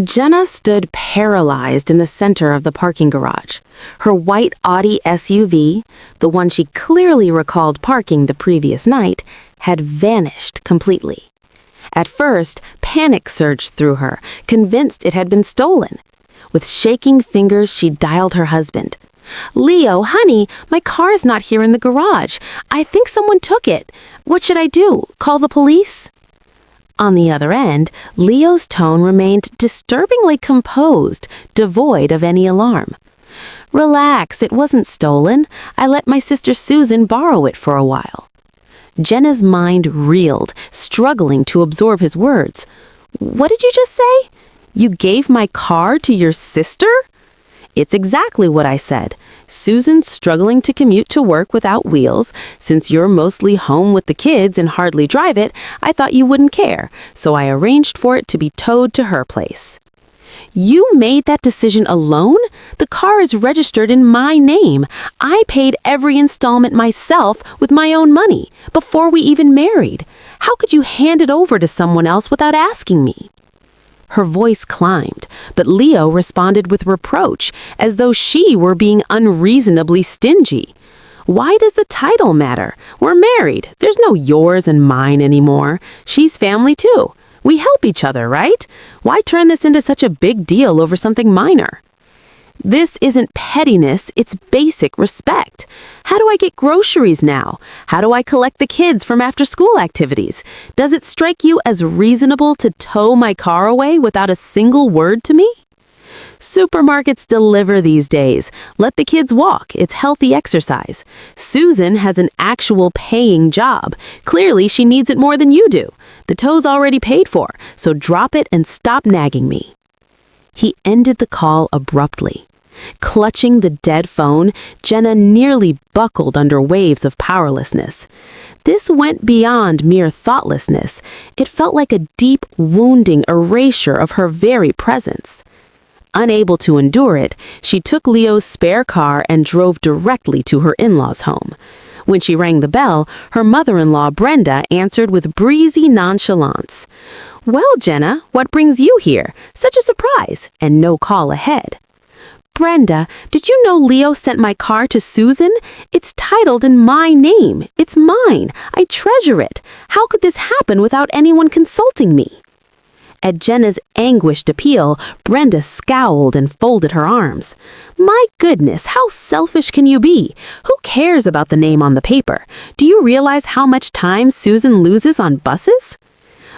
Jenna stood paralyzed in the center of the parking garage. Her white Audi SUV, the one she clearly recalled parking the previous night, had vanished completely. At first, panic surged through her, convinced it had been stolen. With shaking fingers, she dialed her husband. "Leo, honey, my car's not here in the garage. I think someone took it. What should I do? Call the police?" On the other end, Leo's tone remained disturbingly composed, devoid of any alarm. "Relax, it wasn't stolen. I let my sister Susan borrow it for a while." Jenna's mind reeled, struggling to absorb his words. "What did you just say? You gave my car to your sister?" "It's exactly what I said. Susan's struggling to commute to work without wheels. Since you're mostly home with the kids and hardly drive it, I thought you wouldn't care, so I arranged for it to be towed to her place." "You made that decision alone? The car is registered in my name. I paid every installment myself with my own money, before we even married. How could you hand it over to someone else without asking me?" Her voice climbed, but Leo responded with reproach, as though she were being unreasonably stingy. "Why does the title matter? We're married. There's no yours and mine anymore. She's family too. We help each other, right? Why turn this into such a big deal over something minor?" "This isn't pettiness, it's basic respect. How do I get groceries now? How do I collect the kids from after-school activities? Does it strike you as reasonable to tow my car away without a single word to me?" "Supermarkets deliver these days. Let the kids walk. It's healthy exercise. Susan has an actual paying job. Clearly, she needs it more than you do. The tow's already paid for, so drop it and stop nagging me." He ended the call abruptly. Clutching the dead phone, Jenna nearly buckled under waves of powerlessness. This went beyond mere thoughtlessness. It felt like a deep, wounding erasure of her very presence. Unable to endure it, she took Leo's spare car and drove directly to her in-laws' home. When she rang the bell, her mother-in-law, Brenda, answered with breezy nonchalance. "Well, Jenna, what brings you here? Such a surprise, and no call ahead." "Brenda, did you know Leo sent my car to Susan? It's titled in my name. It's mine. I treasure it. How could this happen without anyone consulting me?" At Jenna's anguished appeal, Brenda scowled and folded her arms. "My goodness, how selfish can you be? Who cares about the name on the paper? Do you realize how much time Susan loses on buses?"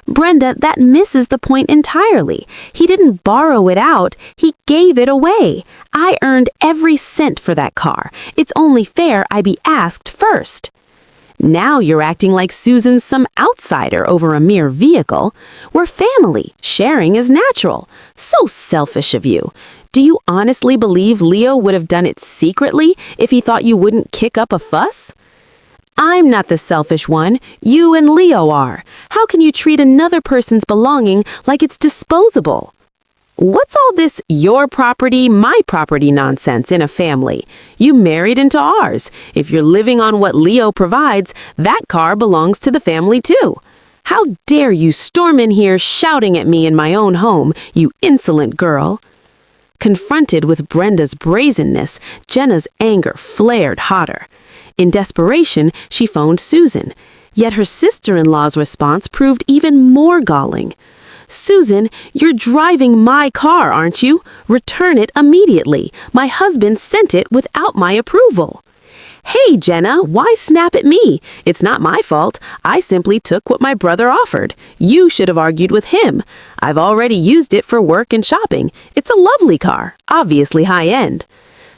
"Brenda, that misses the point entirely. He didn't borrow it out, he gave it away. I earned every cent for that car. It's only fair I be asked first." "Now you're acting like Susan's some outsider over a mere vehicle. We're family. Sharing is natural. So selfish of you. Do you honestly believe Leo would have done it secretly if he thought you wouldn't kick up a fuss?" "I'm not the selfish one. You and Leo are. How can you treat another person's belonging like it's disposable? What's all this your property, my property nonsense in a family? You married into ours. If you're living on what Leo provides, that car belongs to the family too. How dare you storm in here shouting at me in my own home, you insolent girl?" Confronted with Brenda's brazenness, Jenna's anger flared hotter. In desperation, she phoned Susan. Yet her sister-in-law's response proved even more galling. "Susan, you're driving my car, aren't you? Return it immediately. My husband sent it without my approval." "Hey, Jenna, why snap at me? It's not my fault. I simply took what my brother offered. You should have argued with him. I've already used it for work and shopping. It's a lovely car, obviously high-end."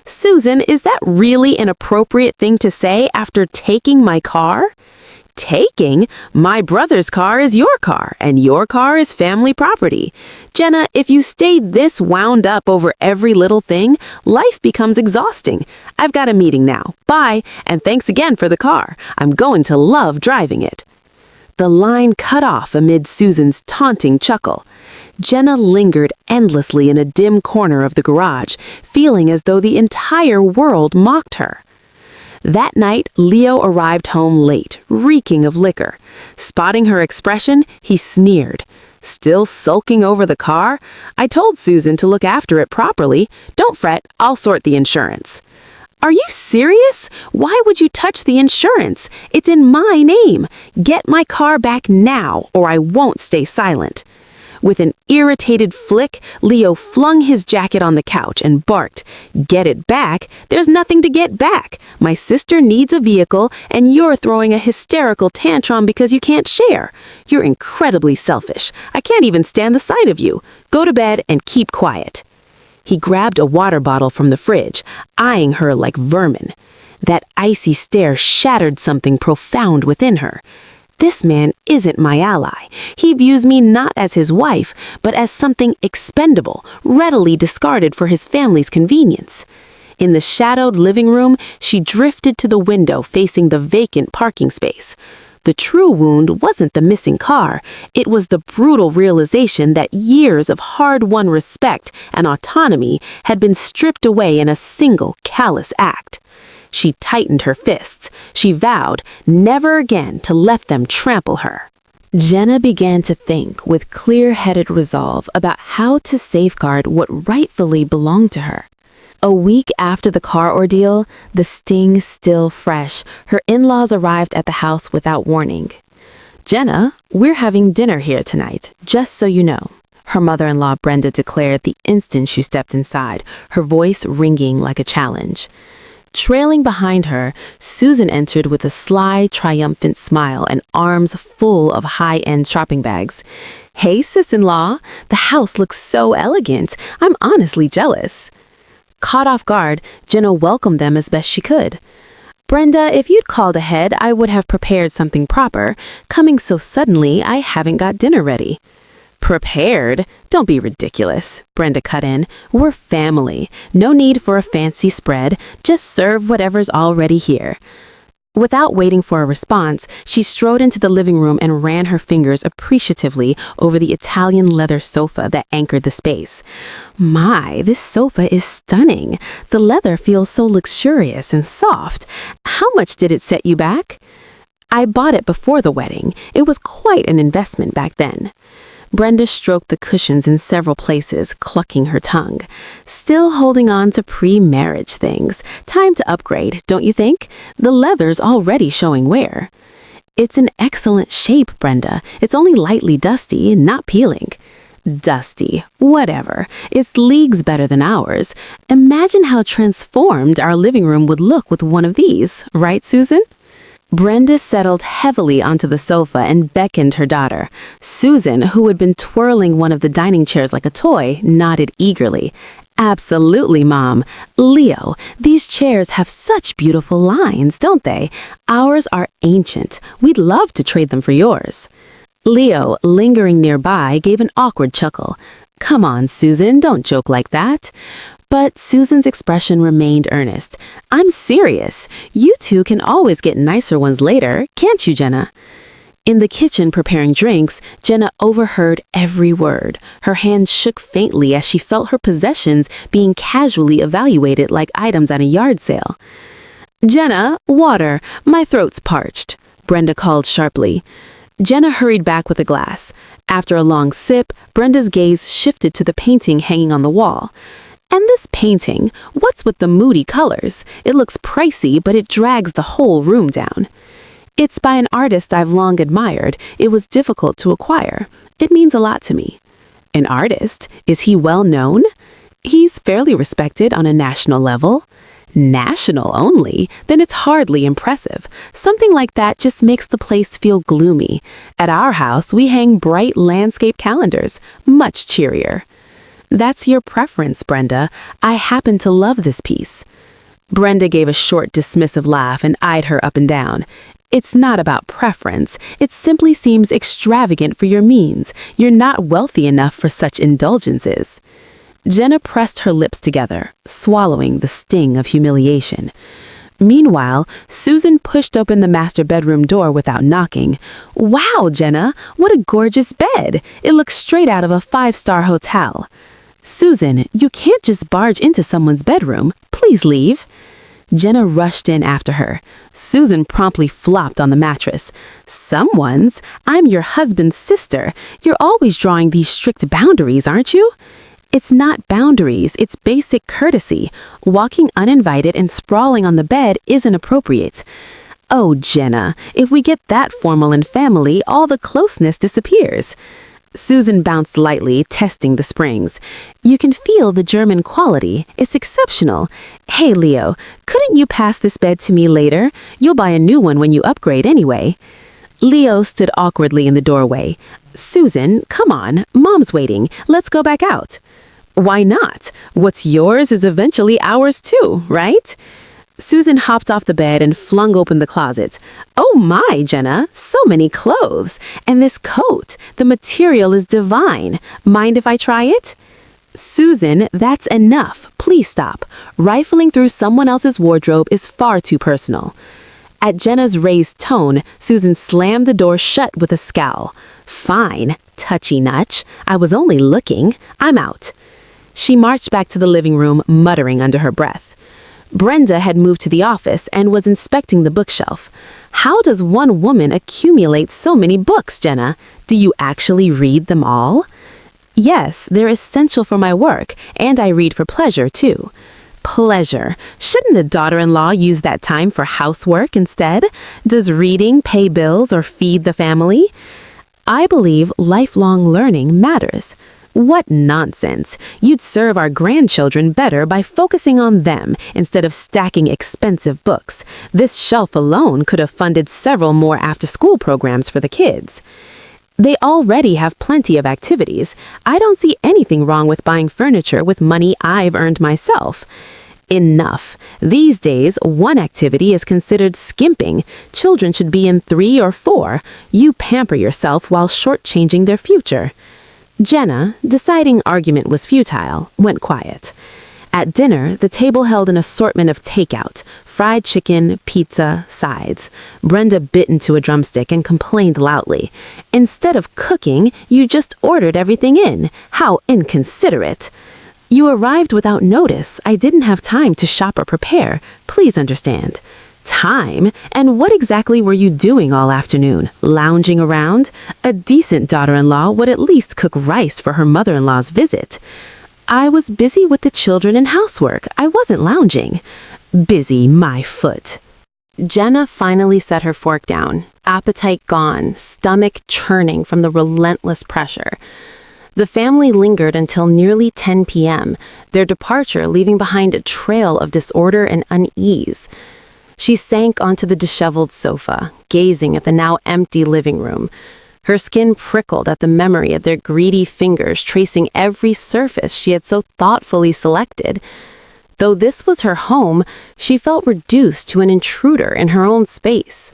"Susan, is that really an appropriate thing to say after taking my car?" "Taking? My brother's car is your car, and your car is family property. Jenna, if you stay this wound up over every little thing, life becomes exhausting. I've got a meeting now. Bye, and thanks again for the car. I'm going to love driving it." The line cut off amid Susan's taunting chuckle. Jenna lingered endlessly in a dim corner of the garage, feeling as though the entire world mocked her. That night, Leo arrived home late, reeking of liquor. Spotting her expression, he sneered. Still sulking over the car? I told Susan to look after it properly. Don't fret, I'll sort the insurance. Are you serious? Why would you touch the insurance? It's in my name. Get my car back now, or I won't stay silent. With an irritated flick, Leo flung his jacket on the couch and barked, "Get it back? There's nothing to get back. My sister needs a vehicle, and you're throwing a hysterical tantrum because you can't share. You're incredibly selfish. I can't even stand the sight of you. Go to bed and keep quiet." He grabbed a water bottle from the fridge, eyeing her like vermin. That icy stare shattered something profound within her. This man isn't my ally. He views me not as his wife, but as something expendable, readily discarded for his family's convenience. In the shadowed living room, she drifted to the window facing the vacant parking space. The true wound wasn't the missing car. It was the brutal realization that years of hard-won respect and autonomy had been stripped away in a single callous act. She tightened her fists. She vowed never again to let them trample her. Jenna began to think with clear-headed resolve about how to safeguard what rightfully belonged to her. A week after the car ordeal, the sting still fresh, her in-laws arrived at the house without warning. "Jenna, we're having dinner here tonight, just so you know," her mother-in-law Brenda declared the instant she stepped inside, her voice ringing like a challenge. Trailing behind her, Susan entered with a sly, triumphant smile and arms full of high-end shopping bags. "Hey, sis-in-law, the house looks so elegant. I'm honestly jealous." Caught off guard, Jenna welcomed them as best she could. "Brenda, if you'd called ahead, I would have prepared something proper. Coming so suddenly, I haven't got dinner ready." "Prepared? Don't be ridiculous," Brenda cut in. "We're family. No need for a fancy spread. Just serve whatever's already here." Without waiting for a response, she strode into the living room and ran her fingers appreciatively over the Italian leather sofa that anchored the space. "My, this sofa is stunning. The leather feels so luxurious and soft. How much did it set you back?" "I bought it before the wedding. It was quite an investment back then." Brenda stroked the cushions in several places, clucking her tongue. "Still holding on to pre-marriage things. Time to upgrade, don't you think? The leather's already showing wear." "It's in excellent shape, Brenda. It's only lightly dusty, not peeling." "Dusty, whatever. It's leagues better than ours. Imagine how transformed our living room would look with one of these, right, Susan?" Brenda settled heavily onto the sofa and beckoned her daughter. Susan, who had been twirling one of the dining chairs like a toy, nodded eagerly. "Absolutely, Mom. Leo, these chairs have such beautiful lines, don't they? Ours are ancient. We'd love to trade them for yours." Leo, lingering nearby, gave an awkward chuckle. "Come on, Susan, don't joke like that." But Susan's expression remained earnest. "I'm serious. You two can always get nicer ones later, can't you, Jenna?" In the kitchen preparing drinks, Jenna overheard every word. Her hands shook faintly as she felt her possessions being casually evaluated like items at a yard sale. "Jenna, water. My throat's parched," Brenda called sharply. Jenna hurried back with a glass. After a long sip, Brenda's gaze shifted to the painting hanging on the wall. "And this painting, what's with the moody colors? It looks pricey, but it drags the whole room down." "It's by an artist I've long admired. It was difficult to acquire. It means a lot to me." "An artist? Is he well known?" "He's fairly respected on a national level." "National only? Then it's hardly impressive. Something like that just makes the place feel gloomy. At our house, we hang bright landscape calendars. Much cheerier." "That's your preference, Brenda. I happen to love this piece." Brenda gave a short, dismissive laugh and eyed her up and down. "It's not about preference. It simply seems extravagant for your means. You're not wealthy enough for such indulgences." Jenna pressed her lips together, swallowing the sting of humiliation. Meanwhile, Susan pushed open the master bedroom door without knocking. "Wow, Jenna, what a gorgeous bed. It looks straight out of a 5-star hotel." "Susan, you can't just barge into someone's bedroom. Please leave." Jenna rushed in after her. Susan promptly flopped on the mattress. Someone's? I'm your husband's sister. You're always drawing these strict boundaries, aren't you? It's not boundaries, it's basic courtesy. Walking uninvited and sprawling on the bed isn't appropriate. Oh, Jenna, if we get that formal in family, all the closeness disappears. Susan bounced lightly, testing the springs. You can feel the German quality. It's exceptional. Hey, Leo, couldn't you pass this bed to me later? You'll buy a new one when you upgrade anyway. Leo stood awkwardly in the doorway. Susan, come on, Mom's waiting. Let's go back out. Why not? What's yours is eventually ours too, right? Susan hopped off the bed and flung open the closet. Oh my, Jenna, so many clothes. And this coat, the material is divine. Mind if I try it? Susan, that's enough. Please stop. Rifling through someone else's wardrobe is far too personal. At Jenna's raised tone, Susan slammed the door shut with a scowl. Fine, touchy nutch. I was only looking. I'm out. She marched back to the living room, muttering under her breath. Brenda had moved to the office and was inspecting the bookshelf. How does one woman accumulate so many books, Jenna? Do you actually read them all? Yes, they're essential for my work, and I read for pleasure, too. Pleasure. Shouldn't a daughter-in-law use that time for housework instead? Does reading pay bills or feed the family? I believe lifelong learning matters. What nonsense! You'd serve our grandchildren better by focusing on them instead of stacking expensive books. This shelf alone could have funded several more after-school programs for the kids. They already have plenty of activities. I don't see anything wrong with buying furniture with money I've earned myself. Enough. These days, one activity is considered skimping. Children should be in 3 or 4. You pamper yourself while shortchanging their future. Jenna, deciding argument was futile, went quiet. At dinner, the table held an assortment of takeout, fried chicken, pizza, sides. Brenda bit into a drumstick and complained loudly. Instead of cooking, you just ordered everything in. How inconsiderate. You arrived without notice. I didn't have time to shop or prepare. Please understand. Time? And what exactly were you doing all afternoon? Lounging around? A decent daughter-in-law would at least cook rice for her mother-in-law's visit. I was busy with the children and housework. I wasn't lounging. Busy, my foot. Jenna finally set her fork down, appetite gone, stomach churning from the relentless pressure. The family lingered until nearly 10 p.m., their departure leaving behind a trail of disorder and unease. She sank onto the disheveled sofa, gazing at the now empty living room. Her skin prickled at the memory of their greedy fingers tracing every surface she had so thoughtfully selected. Though this was her home, she felt reduced to an intruder in her own space.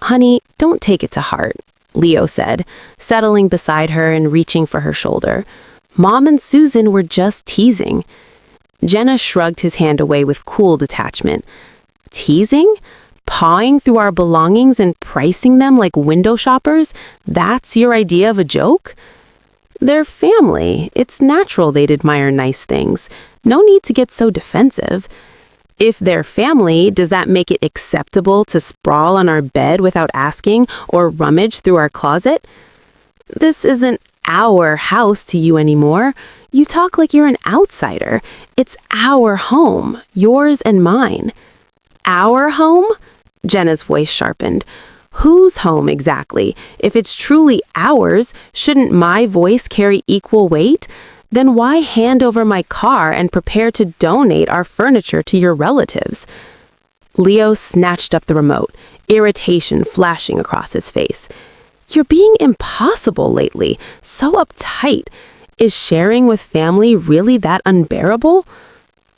"Honey, don't take it to heart," Leo said, settling beside her and reaching for her shoulder. "Mom and Susan were just teasing." Jenna shrugged his hand away with cool detachment. Teasing? Pawing through our belongings and pricing them like window shoppers? That's your idea of a joke? They're family. It's natural they'd admire nice things. No need to get so defensive. If they're family, does that make it acceptable to sprawl on our bed without asking or rummage through our closet? This isn't our house to you anymore. You talk like you're an outsider. It's our home, yours and mine. Our home? Jenna's voice sharpened. Whose home exactly? If it's truly ours, shouldn't my voice carry equal weight? Then why hand over my car and prepare to donate our furniture to your relatives? Leo snatched up the remote, irritation flashing across his face. You're being impossible lately, so uptight. Is sharing with family really that unbearable?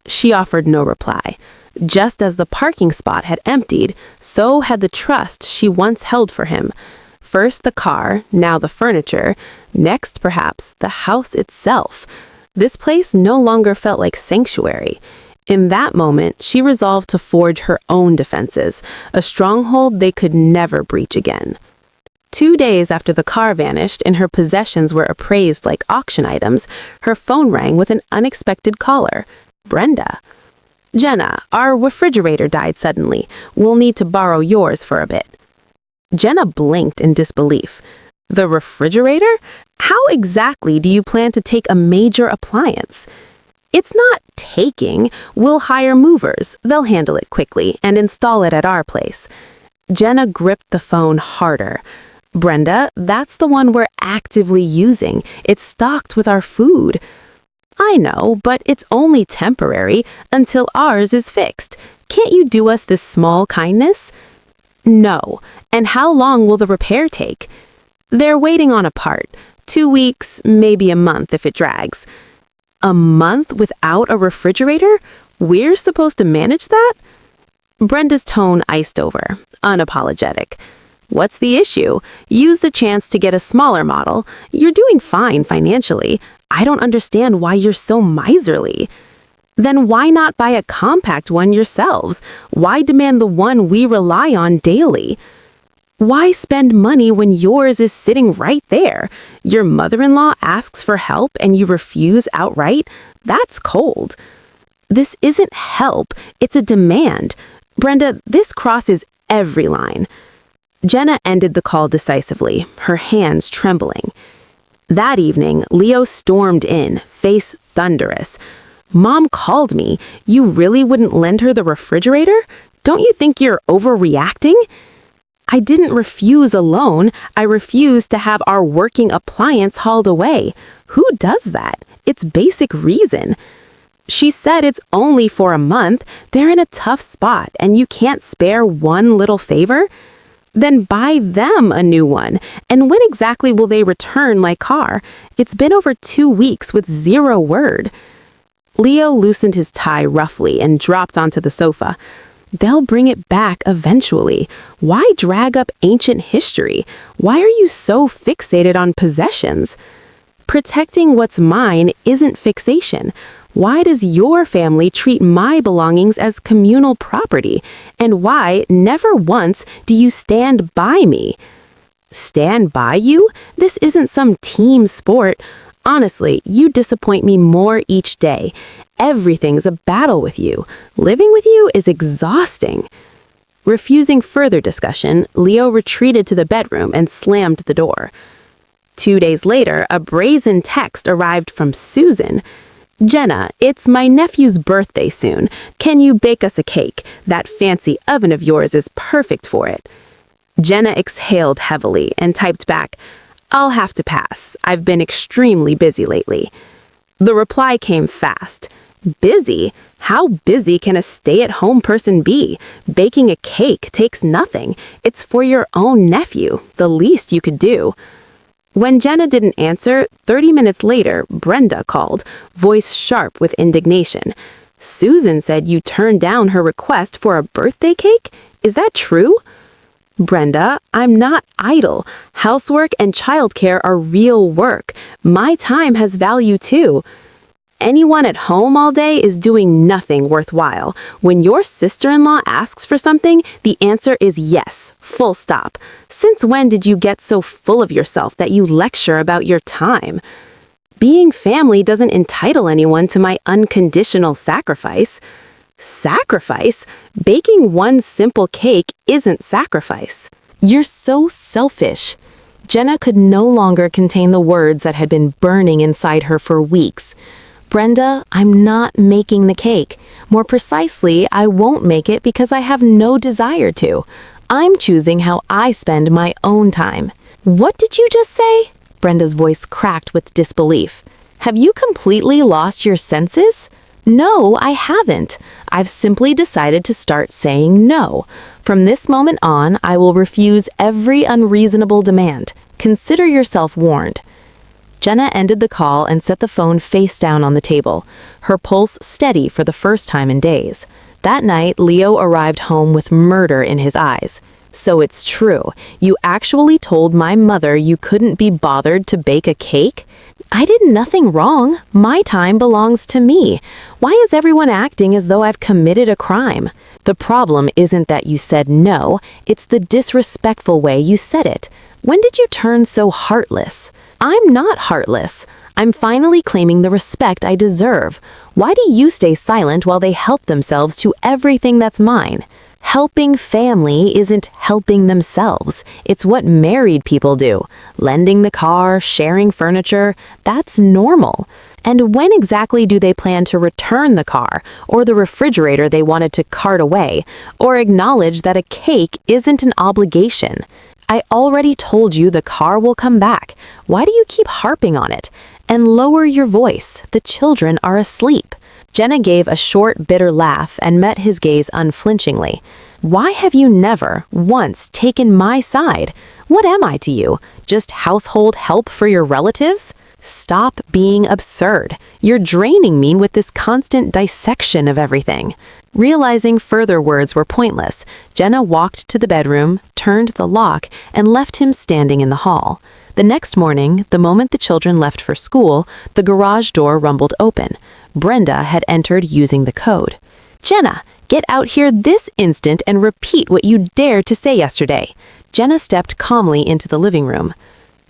She offered no reply. Just as the parking spot had emptied, so had the trust she once held for him. First the car, now the furniture, next perhaps the house itself. This place no longer felt like sanctuary. In that moment, she resolved to forge her own defenses, a stronghold they could never breach again. 2 days after the car vanished and her possessions were appraised like auction items, her phone rang with an unexpected caller. Brenda. Jenna, our refrigerator died suddenly. We'll need to borrow yours for a bit. Jenna blinked in disbelief. The refrigerator? How exactly do you plan to take a major appliance? It's not taking. We'll hire movers. They'll handle it quickly and install it at our place. Jenna gripped the phone harder. Brenda, that's the one we're actively using. It's stocked with our food. I know, but it's only temporary until ours is fixed. Can't you do us this small kindness? No. And how long will the repair take? They're waiting on a part. 2 weeks, maybe a month if it drags. A month without a refrigerator? We're supposed to manage that? Brenda's tone iced over, unapologetic. What's the issue? Use the chance to get a smaller model. You're doing fine financially. I don't understand why you're so miserly. Then why not buy a compact one yourselves? Why demand the one we rely on daily? Why spend money when yours is sitting right there? Your mother-in-law asks for help and you refuse outright? That's cold. This isn't help, it's a demand. Brenda, this crosses every line. Jenna ended the call decisively, her hands trembling. That evening, Leo stormed in, face thunderous. Mom called me. You really wouldn't lend her the refrigerator? Don't you think you're overreacting? I didn't refuse a loan. I refused to have our working appliance hauled away. Who does that? It's basic reason. She said it's only for a month. They're in a tough spot and you can't spare one little favor? Then buy them a new one. And when exactly will they return my car? It's been over 2 weeks with zero word. Leo loosened his tie roughly and dropped onto the sofa. They'll bring it back eventually. Why drag up ancient history? Why are you so fixated on possessions? Protecting what's mine isn't fixation. Why does your family treat my belongings as communal property? And why, never once, do you stand by me? Stand by you? This isn't some team sport. Honestly, you disappoint me more each day. Everything's a battle with you. Living with you is exhausting. Refusing further discussion, Leo retreated to the bedroom and slammed the door. 2 days later, a brazen text arrived from Susan. Jenna, it's my nephew's birthday soon. Can you bake us a cake? That fancy oven of yours is perfect for it. Jenna exhaled heavily and typed back, I'll have to pass. I've been extremely busy lately. The reply came fast. Busy? How busy can a stay-at-home person be? Baking a cake takes nothing. It's for your own nephew, the least you could do. When Jenna didn't answer, 30 minutes later, Brenda called, voice sharp with indignation. Susan said you turned down her request for a birthday cake? Is that true? Brenda, I'm not idle. Housework and childcare are real work. My time has value too. Anyone at home all day is doing nothing worthwhile. When your sister-in-law asks for something, the answer is yes, full stop. Since when did you get so full of yourself that you lecture about your time? Being family doesn't entitle anyone to my unconditional sacrifice. Sacrifice? Baking one simple cake isn't sacrifice. You're so selfish. Jenna could no longer contain the words that had been burning inside her for weeks. Brenda, I'm not making the cake. More precisely, I won't make it because I have no desire to. I'm choosing how I spend my own time. What did you just say? Brenda's voice cracked with disbelief. Have you completely lost your senses? No, I haven't. I've simply decided to start saying no. From this moment on, I will refuse every unreasonable demand. Consider yourself warned. Jenna ended the call and set the phone face down on the table, her pulse steady for the first time in days. That night, Leo arrived home with murder in his eyes. So it's true. You actually told my mother you couldn't be bothered to bake a cake? I did nothing wrong. My time belongs to me. Why is everyone acting as though I've committed a crime? The problem isn't that you said no, it's the disrespectful way you said it. When did you turn so heartless? I'm not heartless. I'm finally claiming the respect I deserve. Why do you stay silent while they help themselves to everything that's mine? Helping family isn't helping themselves. It's what married people do. Lending the car, sharing furniture, that's normal. And when exactly do they plan to return the car, or the refrigerator they wanted to cart away, or acknowledge that a cake isn't an obligation? I already told you the car will come back. Why do you keep harping on it? And lower your voice. The children are asleep. Jenna gave a short, bitter laugh and met his gaze unflinchingly. Why have you never, once, taken my side? What am I to you? Just household help for your relatives? Stop being absurd. You're draining me with this constant dissection of everything. Realizing further words were pointless, Jenna walked to the bedroom, turned the lock, and left him standing in the hall. The next morning, the moment the children left for school, the garage door rumbled open. Brenda had entered using the code. "Jenna, get out here this instant and repeat what you dared to say yesterday." Jenna stepped calmly into the living room.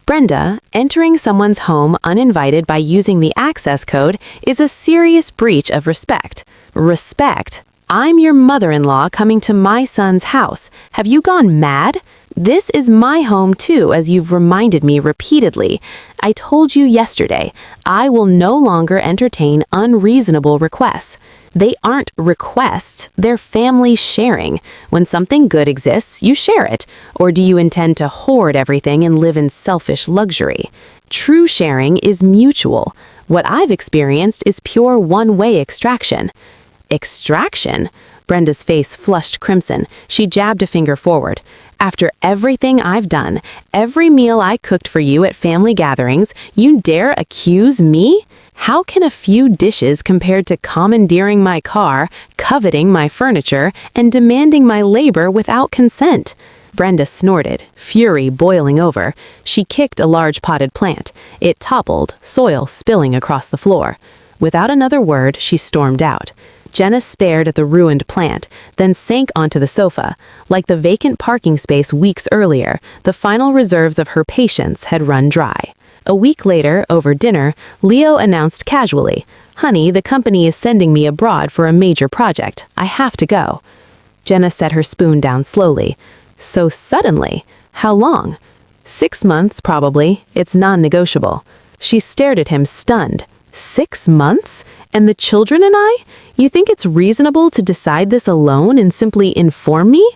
Brenda, entering someone's home uninvited by using the access code is a serious breach of respect. Respect? I'm your mother-in-law coming to my son's house. Have you gone mad? This is my home too, as you've reminded me repeatedly. I told you yesterday, I will no longer entertain unreasonable requests. They aren't requests, they're family sharing. When something good exists, you share it. Or do you intend to hoard everything and live in selfish luxury? True sharing is mutual. What I've experienced is pure one-way extraction. Extraction? Brenda's face flushed crimson. She jabbed a finger forward. After everything I've done, every meal I cooked for you at family gatherings, you dare accuse me? How can a few dishes compared to commandeering my car, coveting my furniture, and demanding my labor without consent? Brenda snorted, fury boiling over. She kicked a large potted plant. It toppled, soil spilling across the floor. Without another word, she stormed out. Jenna stared at the ruined plant, then sank onto the sofa. Like the vacant parking space weeks earlier, the final reserves of her patience had run dry. A week later, over dinner, Leo announced casually, "Honey, the company is sending me abroad for a major project. I have to go." Jenna set her spoon down slowly. "So suddenly? How long?" "6 months, probably. It's non-negotiable." She stared at him, stunned. 6 months? And the children and I? You think it's reasonable to decide this alone and simply inform me?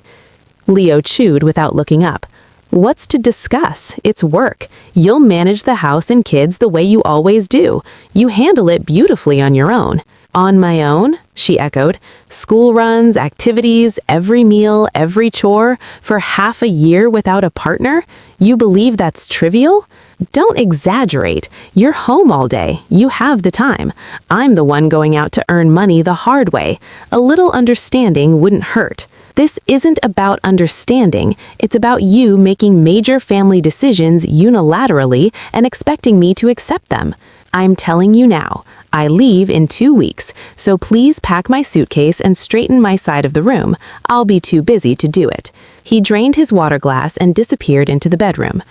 Leo chewed without looking up. What's to discuss? It's work. You'll manage the house and kids the way you always do. You handle it beautifully on your own. On my own? She echoed. School runs, activities, every meal, every chore, for half a year without a partner? You believe that's trivial? Don't exaggerate. You're home all day. You have the time. I'm the one going out to earn money the hard way. A little understanding wouldn't hurt. This isn't about understanding. It's about you making major family decisions unilaterally and expecting me to accept them. I'm telling you now, I leave in 2 weeks, so please pack my suitcase and straighten my side of the room. I'll be too busy to do it. He drained his water glass and disappeared into the bedroom.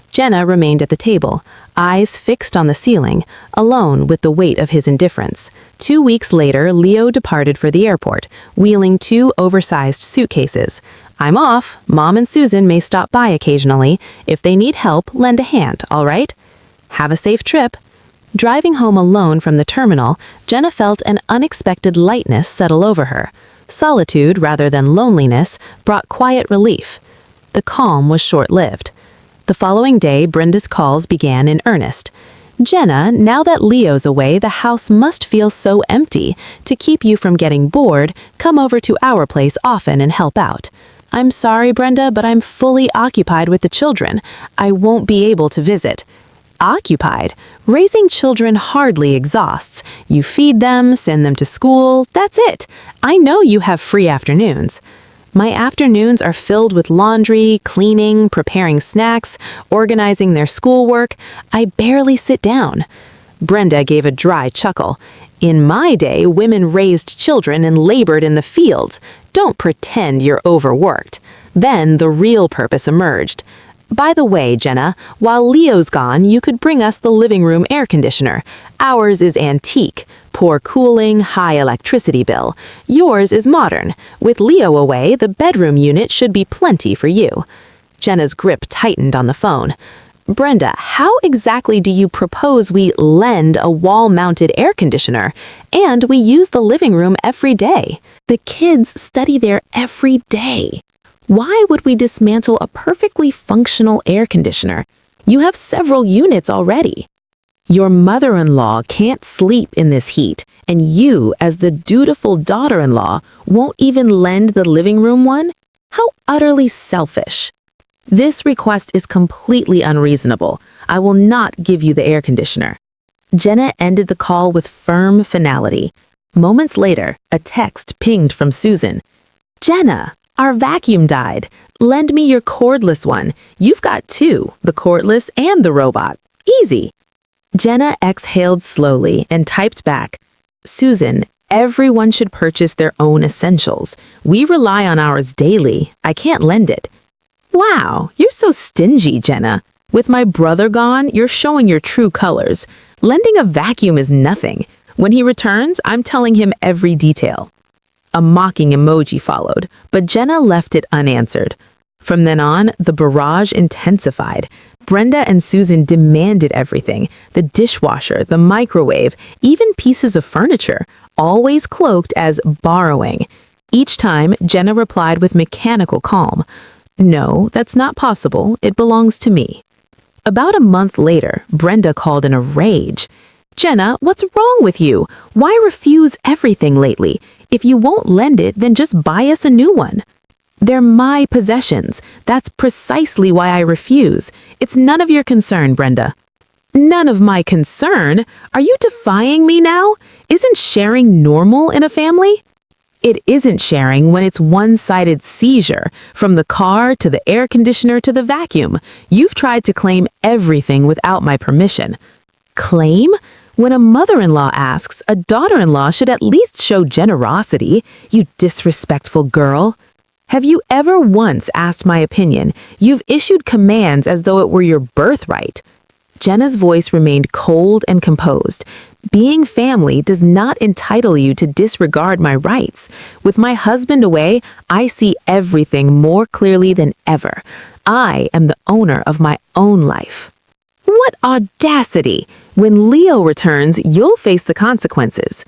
Jenna remained at the table, eyes fixed on the ceiling, alone with the weight of his indifference. 2 weeks later, Leo departed for the airport, wheeling 2 oversized suitcases. I'm off. Mom and Susan may stop by occasionally. If they need help, lend a hand, all right? Have a safe trip. Driving home alone from the terminal, Jenna felt an unexpected lightness settle over her. Solitude, rather than loneliness, brought quiet relief. The calm was short-lived. The following day, Brenda's calls began in earnest. Jenna, now that Leo's away, the house must feel so empty. To keep you from getting bored, come over to our place often and help out. I'm sorry, Brenda, but I'm fully occupied with the children. I won't be able to visit. Occupied? Raising children hardly exhausts. You feed them, send them to school, that's it. I know you have free afternoons. My afternoons are filled with laundry, cleaning, preparing snacks, organizing their schoolwork. I barely sit down. Brenda gave a dry chuckle. In my day, women raised children and labored in the fields. Don't pretend you're overworked. Then the real purpose emerged. By the way, Jenna, while Leo's gone, you could bring us the living room air conditioner. Ours is antique, poor cooling, high electricity bill. Yours is modern. With Leo away, the bedroom unit should be plenty for you. Jenna's grip tightened on the phone. Brenda, how exactly do you propose we lend a wall-mounted air conditioner? And we use the living room every day. The kids study there every day. Why would we dismantle a perfectly functional air conditioner? You have several units already. Your mother-in-law can't sleep in this heat, and you, as the dutiful daughter-in-law, won't even lend the living room one? How utterly selfish. This request is completely unreasonable. I will not give you the air conditioner. Jenna ended the call with firm finality. Moments later, a text pinged from Susan. Jenna, our vacuum died. Lend me your cordless one. You've got two, the cordless and the robot. Easy. Jenna exhaled slowly and typed back, Susan, everyone should purchase their own essentials. We rely on ours daily. I can't lend it. Wow, you're so stingy, Jenna. With my brother gone, you're showing your true colors. Lending a vacuum is nothing. When he returns, I'm telling him every detail. A mocking emoji followed, but Jenna left it unanswered. From then on, the barrage intensified. Brenda and Susan demanded everything, the dishwasher, the microwave, even pieces of furniture, always cloaked as borrowing. Each time, Jenna replied with mechanical calm. No, that's not possible. It belongs to me. About a month later, Brenda called in a rage. Jenna, what's wrong with you? Why refuse everything lately? If you won't lend it, then just buy us a new one. They're my possessions. That's precisely why I refuse. It's none of your concern, Brenda. None of my concern? Are you defying me now? Isn't sharing normal in a family? It isn't sharing when it's one-sided seizure, from the car to the air conditioner to the vacuum. You've tried to claim everything without my permission. Claim? When a mother-in-law asks, a daughter-in-law should at least show generosity, you disrespectful girl. Have you ever once asked my opinion? You've issued commands as though it were your birthright. Jenna's voice remained cold and composed. Being family does not entitle you to disregard my rights. With my husband away, I see everything more clearly than ever. I am the owner of my own life. What audacity! When Leo returns, you'll face the consequences.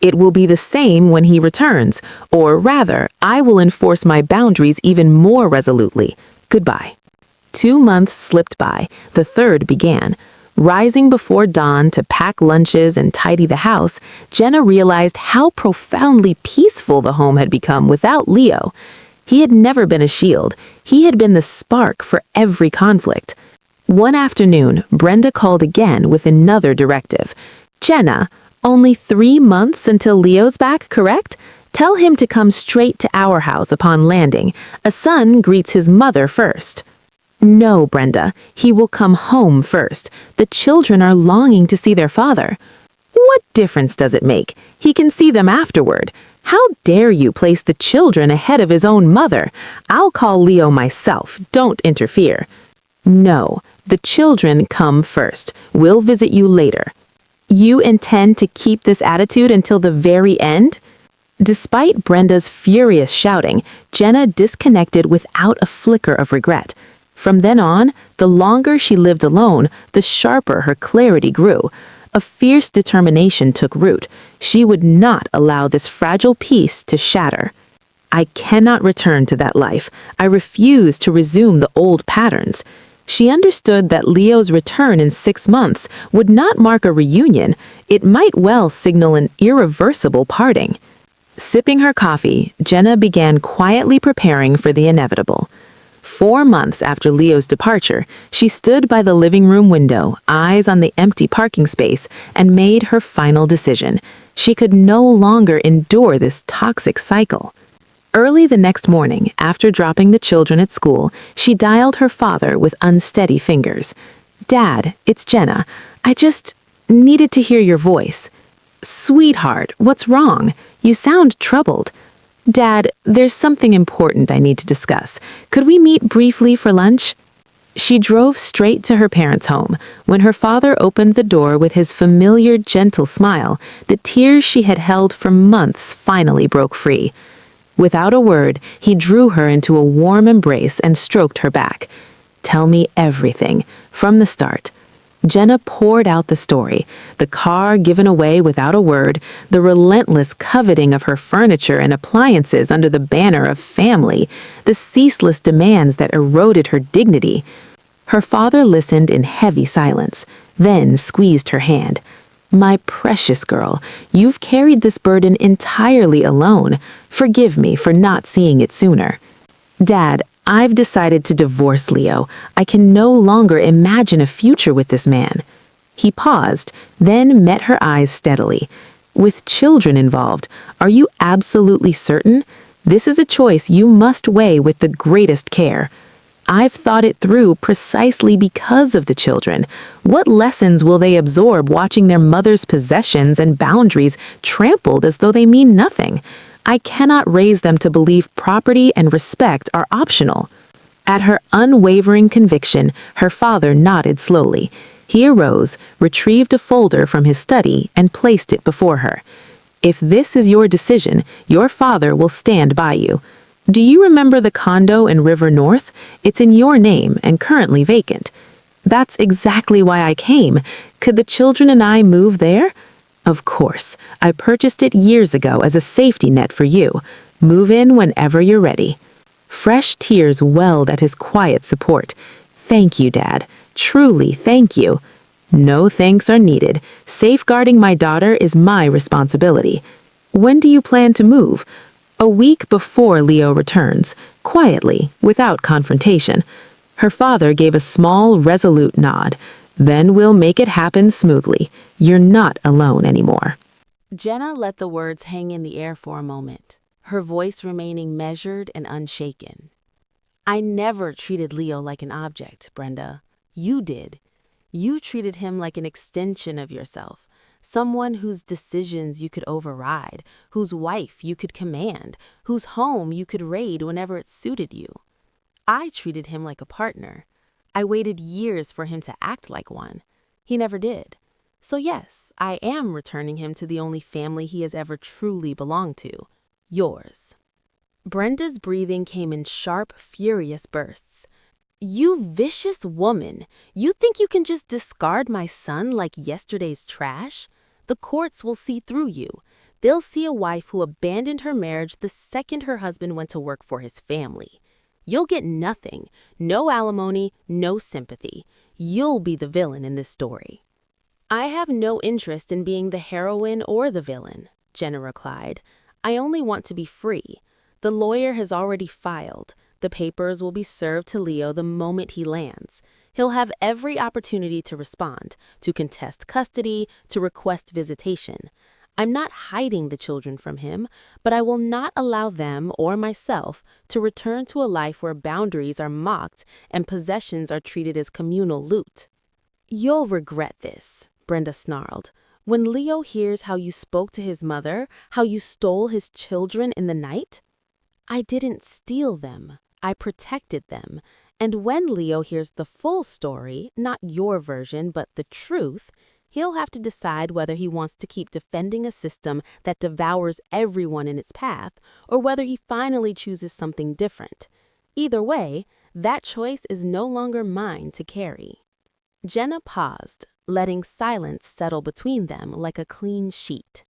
It will be the same when he returns, or rather, I will enforce my boundaries even more resolutely. Goodbye. 2 months slipped by. The third began. Rising before dawn to pack lunches and tidy the house, Jenna realized how profoundly peaceful the home had become without Leo. He had never been a shield. He had been the spark for every conflict. One afternoon, Brenda called again with another directive. Jenna, only 3 months until Leo's back, correct? Tell him to come straight to our house upon landing. A son greets his mother first. No, Brenda, he will come home first. The children are longing to see their father. What difference does it make? He can see them afterward. How dare you place the children ahead of his own mother? I'll call Leo myself. Don't interfere. No, the children come first. We'll visit you later. You intend to keep this attitude until the very end? Despite Brenda's furious shouting, Jenna disconnected without a flicker of regret. From then on, the longer she lived alone, the sharper her clarity grew. A fierce determination took root. She would not allow this fragile peace to shatter. I cannot return to that life. I refuse to resume the old patterns. She understood that Leo's return in 6 months would not mark a reunion. It might well signal an irreversible parting. Sipping her coffee, Jenna began quietly preparing for the inevitable. 4 months after Leo's departure, she stood by the living room window, eyes on the empty parking space, and made her final decision. She could no longer endure this toxic cycle. Early the next morning, after dropping the children at school, she dialed her father with unsteady fingers. Dad, it's Jenna. I just needed to hear your voice. Sweetheart, what's wrong? You sound troubled. Dad, there's something important I need to discuss. Could we meet briefly for lunch? She drove straight to her parents' home. When her father opened the door with his familiar gentle smile, the tears she had held for months finally broke free. Without a word, he drew her into a warm embrace and stroked her back. "Tell me everything, from the start." Jenna poured out the story, the car given away without a word, the relentless coveting of her furniture and appliances under the banner of family, the ceaseless demands that eroded her dignity. Her father listened in heavy silence, then squeezed her hand. "My precious girl, you've carried this burden entirely alone. Forgive me for not seeing it sooner." "Dad, I've decided to divorce Leo. I can no longer imagine a future with this man." He paused, then met her eyes steadily. "With children involved, are you absolutely certain? This is a choice you must weigh with the greatest care." "I've thought it through precisely because of the children. What lessons will they absorb watching their mother's possessions and boundaries trampled as though they mean nothing? I cannot raise them to believe property and respect are optional." At her unwavering conviction, her father nodded slowly. He arose, retrieved a folder from his study, and placed it before her. "If this is your decision, your father will stand by you. Do you remember the condo in River North? It's in your name and currently vacant." "That's exactly why I came. Could the children and I move there?" "Of course. I purchased it years ago as a safety net for you. Move in whenever you're ready." Fresh tears welled at his quiet support. "Thank you, Dad. Truly, thank you." "No thanks are needed. Safeguarding my daughter is my responsibility." "When do you plan to move?" "A week before Leo returns, quietly, without confrontation." Her father gave a small, resolute nod. "Then we'll make it happen smoothly. You're not alone anymore." Jenna let the words hang in the air for a moment, her voice remaining measured and unshaken. "I never treated Leo like an object, Brenda. You did. You treated him like an extension of yourself, someone whose decisions you could override, whose wife you could command, whose home you could raid whenever it suited you. I treated him like a partner. I waited years for him to act like one. He never did. So yes, I am returning him to the only family he has ever truly belonged to, yours." Brenda's breathing came in sharp, furious bursts. "You vicious woman! You think you can just discard my son like yesterday's trash? The courts will see through you. They'll see a wife who abandoned her marriage the second her husband went to work for his family. You'll get nothing, no alimony, no sympathy. You'll be the villain in this story." "I have no interest in being the heroine or the villain," Jenna replied. "I only want to be free. The lawyer has already filed. The papers will be served to Leo the moment he lands. He'll have every opportunity to respond, to contest custody, to request visitation. I'm not hiding the children from him, but I will not allow them or myself to return to a life where boundaries are mocked and possessions are treated as communal loot." "You'll regret this," Brenda snarled. "When Leo hears how you spoke to his mother, how you stole his children in the night." "I didn't steal them. I protected them. And when Leo hears the full story, not your version, but the truth, he'll have to decide whether he wants to keep defending a system that devours everyone in its path, or whether he finally chooses something different. Either way, that choice is no longer mine to carry." Jenna paused, letting silence settle between them like a clean sheet.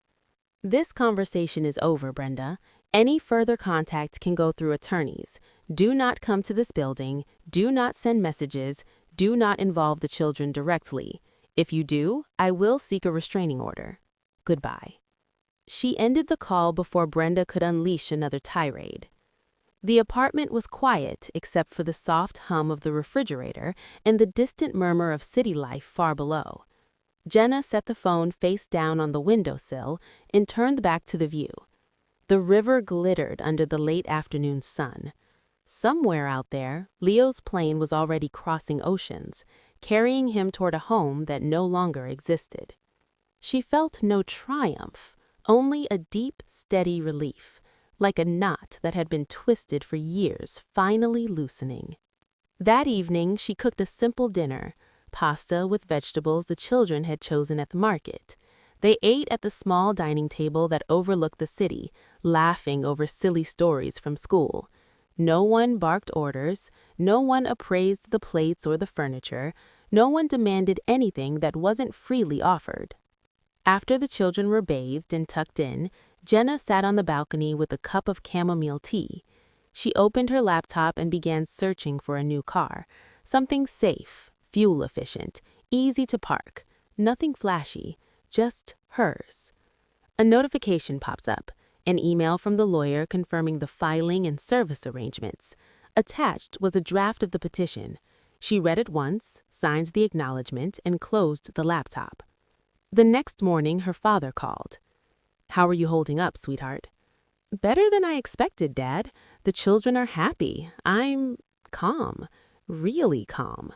"This conversation is over, Brenda. Any further contact can go through attorneys. Do not come to this building. Do not send messages. Do not involve the children directly. If you do, I will seek a restraining order. Goodbye." She ended the call before Brenda could unleash another tirade. The apartment was quiet except for the soft hum of the refrigerator and the distant murmur of city life far below. Jenna set the phone face down on the windowsill and turned back to the view. The river glittered under the late afternoon sun. Somewhere out there, Leo's plane was already crossing oceans, carrying him toward a home that no longer existed. She felt no triumph, only a deep, steady relief, like a knot that had been twisted for years finally loosening. That evening, she cooked a simple dinner, pasta with vegetables the children had chosen at the market. They ate at the small dining table that overlooked the city, laughing over silly stories from school. No one barked orders, no one appraised the plates or the furniture, no one demanded anything that wasn't freely offered. After the children were bathed and tucked in, Jenna sat on the balcony with a cup of chamomile tea. She opened her laptop and began searching for a new car. Something safe, fuel-efficient, easy to park. Nothing flashy, just hers. A notification pops up, an email from the lawyer confirming the filing and service arrangements. Attached was a draft of the petition. She read it once, signed the acknowledgement, and closed the laptop. The next morning, her father called. "How are you holding up, sweetheart?" "Better than I expected, Dad. The children are happy. I'm calm, really calm."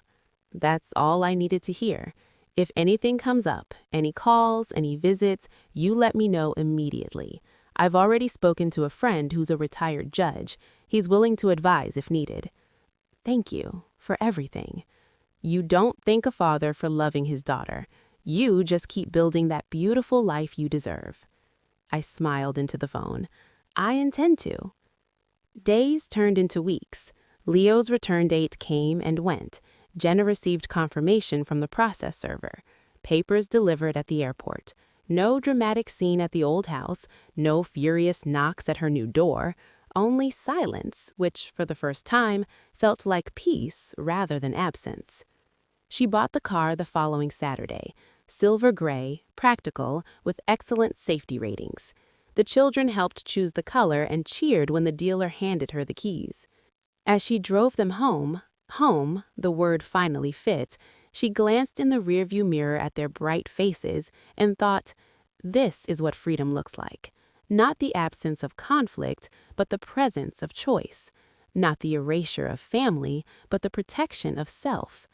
That's all I needed to hear. "If anything comes up, any calls, any visits, you let me know immediately. I've already spoken to a friend who's a retired judge. He's willing to advise if needed." "Thank you for everything." "You don't thank a father for loving his daughter. You just keep building that beautiful life you deserve." I smiled into the phone. "I intend to." Days turned into weeks. Leo's return date came and went. Jenna received confirmation from the process server. Papers delivered at the airport. No dramatic scene at the old house, no furious knocks at her new door, only silence, which, for the first time, felt like peace rather than absence. She bought the car the following Saturday. Silver gray, practical, with excellent safety ratings. The children helped choose the color and cheered when the dealer handed her the keys. As she drove them home, the word finally fit, she glanced in the rearview mirror at their bright faces and thought, this is what freedom looks like. Not the absence of conflict, but the presence of choice. Not the erasure of family, but the protection of self.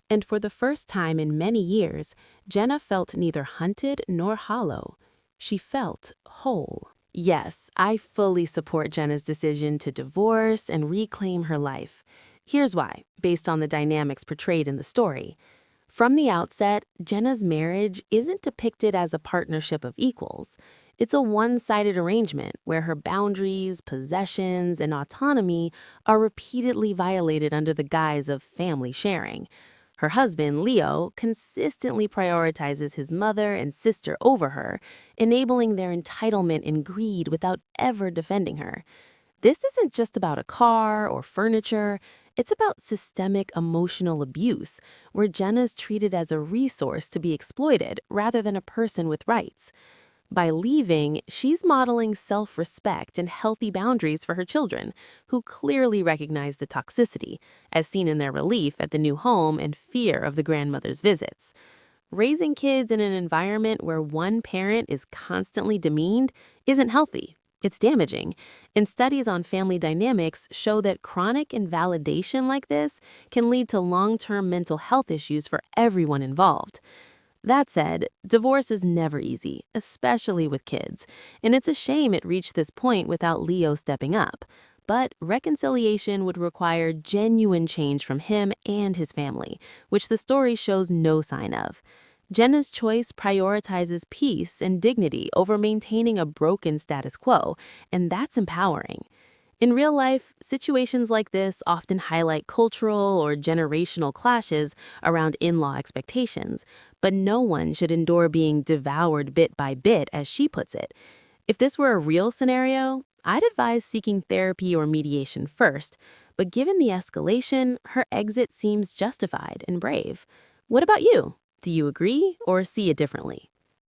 And for the first time in many years, Jenna felt neither hunted nor hollow. She felt whole. Yes, I fully support Jenna's decision to divorce and reclaim her life. Here's why, based on the dynamics portrayed in the story. From the outset, Jenna's marriage isn't depicted as a partnership of equals. It's a one-sided arrangement where her boundaries, possessions, and autonomy are repeatedly violated under the guise of family sharing. Her husband, Leo, consistently prioritizes his mother and sister over her, enabling their entitlement and greed without ever defending her. This isn't just about a car or furniture, it's about systemic emotional abuse, where Jenna's treated as a resource to be exploited rather than a person with rights. By leaving, she's modeling self-respect and healthy boundaries for her children, who clearly recognize the toxicity, as seen in their relief at the new home and fear of the grandmother's visits. Raising kids in an environment where one parent is constantly demeaned isn't healthy. It's damaging, and studies on family dynamics show that chronic invalidation like this can lead to long-term mental health issues for everyone involved. That said, divorce is never easy, especially with kids, and it's a shame it reached this point without Leo stepping up. But reconciliation would require genuine change from him and his family, which the story shows no sign of. Jenna's choice prioritizes peace and dignity over maintaining a broken status quo, and that's empowering. In real life, situations like this often highlight cultural or generational clashes around in-law expectations, but no one should endure being devoured bit by bit, as she puts it. If this were a real scenario, I'd advise seeking therapy or mediation first, but given the escalation, her exit seems justified and brave. What about you? Do you agree or see it differently?